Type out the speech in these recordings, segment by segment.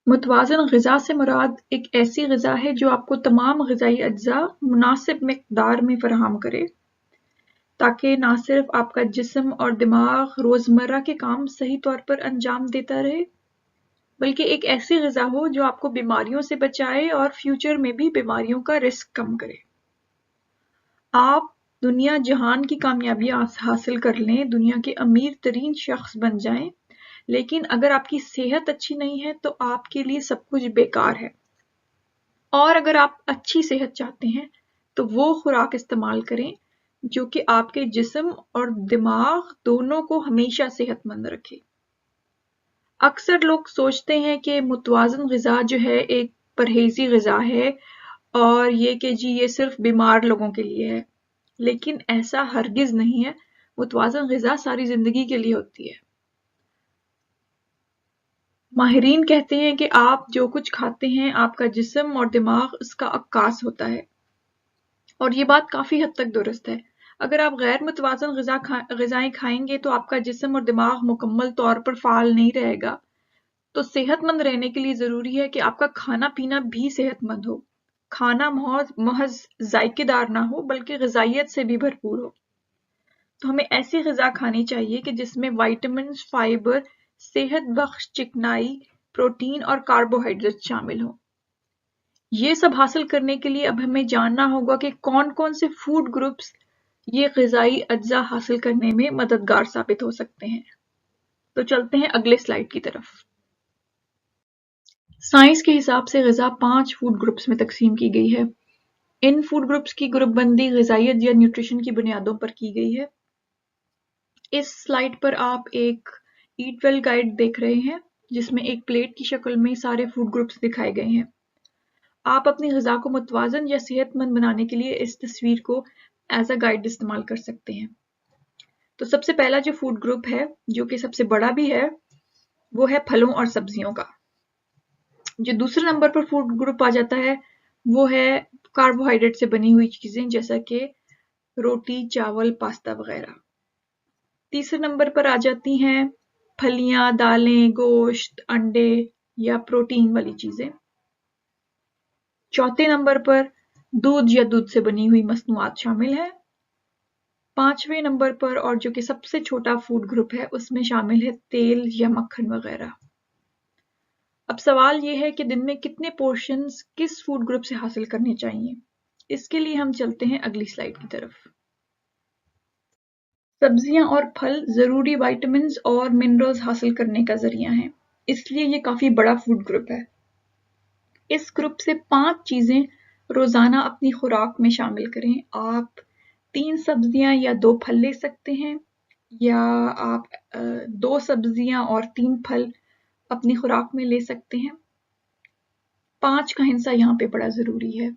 متوازن غذا سے مراد ایک ایسی غذا ہے جو آپ کو تمام غذائی اجزاء مناسب مقدار میں فراہم کرے تاکہ نہ صرف آپ کا جسم اور دماغ روزمرہ کے کام صحیح طور پر انجام دیتا رہے بلکہ ایک ایسی غذا ہو جو آپ کو بیماریوں سے بچائے اور فیوچر میں بھی بیماریوں کا رسک کم کرے۔ آپ دنیا جہان کی کامیابی حاصل کر لیں، دنیا کے امیر ترین شخص بن جائیں، لیکن اگر آپ کی صحت اچھی نہیں ہے تو آپ کے لیے سب کچھ بیکار ہے۔ اور اگر آپ اچھی صحت چاہتے ہیں تو وہ خوراک استعمال کریں جو کہ آپ کے جسم اور دماغ دونوں کو ہمیشہ صحت مند رکھے۔ اکثر لوگ سوچتے ہیں کہ متوازن غذا جو ہے ایک پرہیزی غذا ہے اور یہ کہ جی یہ صرف بیمار لوگوں کے لیے ہے، لیکن ایسا ہرگز نہیں ہے۔ متوازن غذا ساری زندگی کے لیے ہوتی ہے۔ ماہرین کہتے ہیں کہ آپ جو کچھ کھاتے ہیں آپ کا جسم اور دماغ اس کا عکاس ہوتا ہے، اور یہ بات کافی حد تک درست ہے۔ اگر آپ غیر متوازن غذائیں کھائیں گے تو آپ کا جسم اور دماغ مکمل طور پر فعال نہیں رہے گا۔ تو صحت مند رہنے کے لیے ضروری ہے کہ آپ کا کھانا پینا بھی صحت مند ہو، کھانا محض ذائقے دار نہ ہو بلکہ غذائیت سے بھی بھرپور ہو۔ تو ہمیں ایسی غذا کھانی چاہیے کہ جس میں وائٹامنز، فائبر، صحت بخش چکنائی، پروٹین اور کاربوہائیڈریٹ شامل ہوں۔ یہ سب حاصل کرنے کے لیے اب ہمیں جاننا ہوگا کہ کون کون سے فوڈ گروپس یہ غذائی اجزاء حاصل کرنے میں مددگار ثابت ہو سکتے ہیں۔ تو چلتے ہیں اگلے سلائیڈ کی طرف۔ سائنس کے حساب سے غذا 5 فوڈ گروپس میں تقسیم کی گئی ہے۔ ان فوڈ گروپس کی گروپ بندی غذائیت یا نیوٹریشن کی بنیادوں پر کی گئی ہے۔ اس سلائیڈ پر آپ ایک ایٹ ویل گائیڈ دیکھ رہے ہیں جس میں ایک پلیٹ کی شکل میں سارے فوڈ گروپس دکھائے گئے ہیں۔ آپ اپنی غذا کو متوازن یا صحت مند بنانے کے لیے اس تصویر کو ایز اے گائیڈ استعمال کر سکتے ہیں۔ تو سب سے پہلا جو فوڈ گروپ ہے جو کہ سب سے بڑا بھی ہے وہ ہے پھلوں اور سبزیوں کا۔ جو دوسرے نمبر پر فوڈ گروپ آ جاتا ہے وہ ہے کاربوہائیڈریٹ سے بنی ہوئی چیزیں جیسا کہ روٹی، چاول، پاستا وغیرہ۔ تیسرے نمبر پر آ جاتی ہیں پھلیاں، دالیں، گوشت، انڈے یا پروٹین والی چیزیں۔ چوتھے نمبر پر دودھ یا دودھ سے بنی ہوئی مصنوعات شامل ہیں۔ پانچویں نمبر پر اور جو کہ سب سے چھوٹا فوڈ گروپ ہے اس میں شامل ہے تیل یا مکھن وغیرہ۔ اب سوال یہ ہے کہ دن میں کتنے پورشنز کس فوڈ گروپ سے حاصل کرنے چاہیے؟ اس کے لیے ہم چلتے ہیں اگلی سلائیڈ کی طرف۔ سبزیاں اور پھل ضروری وائٹامنز اور منرلز حاصل کرنے کا ذریعہ ہیں، اس لیے یہ کافی بڑا فوڈ گروپ ہے۔ اس گروپ سے 5 چیزیں روزانہ اپنی خوراک میں شامل کریں۔ آپ 3 سبزیاں یا 2 پھل لے سکتے ہیں، یا آپ 2 سبزیاں اور 3 پھل اپنی خوراک میں لے سکتے ہیں۔ 5 کا ہندسہ یہاں پہ بڑا ضروری ہے۔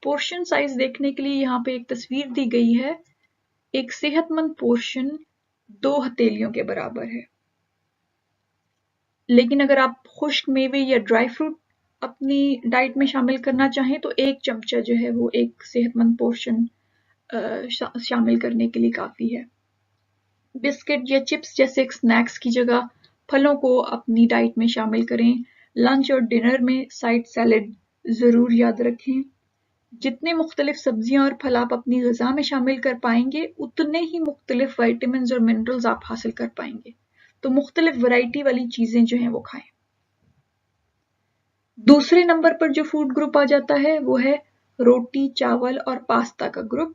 پورشن سائز دیکھنے کے لیے یہاں پہ ایک تصویر دی گئی ہے۔ ایک صحت مند پورشن 2 ہتھیلیوں کے برابر ہے، لیکن اگر آپ خشک میوے یا ڈرائی فروٹ اپنی ڈائٹ میں شامل کرنا چاہیں تو 1 چمچہ جو ہے وہ ایک صحت مند پورشن شامل کرنے کے لیے کافی ہے۔ بسکٹ یا چپس جیسے سنیکس کی جگہ پھلوں کو اپنی ڈائٹ میں شامل کریں۔ لنچ اور ڈنر میں سائیڈ سیلڈ ضرور یاد رکھیں۔ جتنے مختلف سبزیاں اور پھل آپ اپنی غذا میں شامل کر پائیں گے اتنے ہی مختلف وائٹامنز اور منرلز آپ حاصل کر پائیں گے۔ تو مختلف ورائٹی والی چیزیں جو ہیں وہ کھائیں۔ دوسرے نمبر پر جو فوڈ گروپ آ جاتا ہے وہ ہے روٹی، چاول اور پاستا کا گروپ۔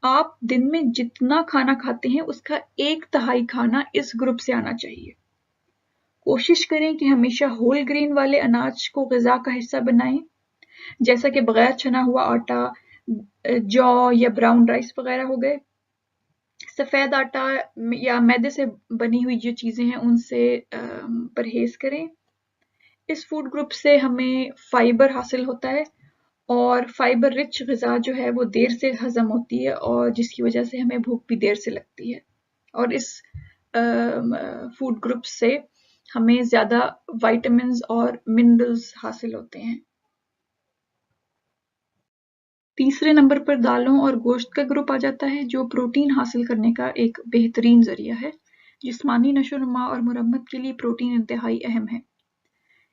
آپ دن میں جتنا کھانا کھاتے ہیں اس کا 1/3 کھانا اس گروپ سے آنا چاہیے۔ کوشش کریں کہ ہمیشہ ہول گرین والے اناج کو غذا کا حصہ بنائیں، جیسا کہ بغیر چھنا ہوا آٹا، جو یا براؤن رائس وغیرہ ہو گئے۔ سفید آٹا یا میدے سے بنی ہوئی جو چیزیں ہیں ان سے پرہیز کریں۔ اس فوڈ گروپ سے ہمیں فائبر حاصل ہوتا ہے، اور فائبر رچ غذا جو ہے وہ دیر سے ہضم ہوتی ہے اور جس کی وجہ سے ہمیں بھوک بھی دیر سے لگتی ہے، اور اس فوڈ گروپ سے ہمیں زیادہ وائٹامنز اور منرلز حاصل ہوتے ہیں۔ تیسرے نمبر پر دالوں اور گوشت کا گروپ آ جاتا ہے جو پروٹین حاصل کرنے کا ایک بہترین ذریعہ ہے۔ جسمانی نشو و نما اور مرمت کے لیے پروٹین انتہائی اہم ہے۔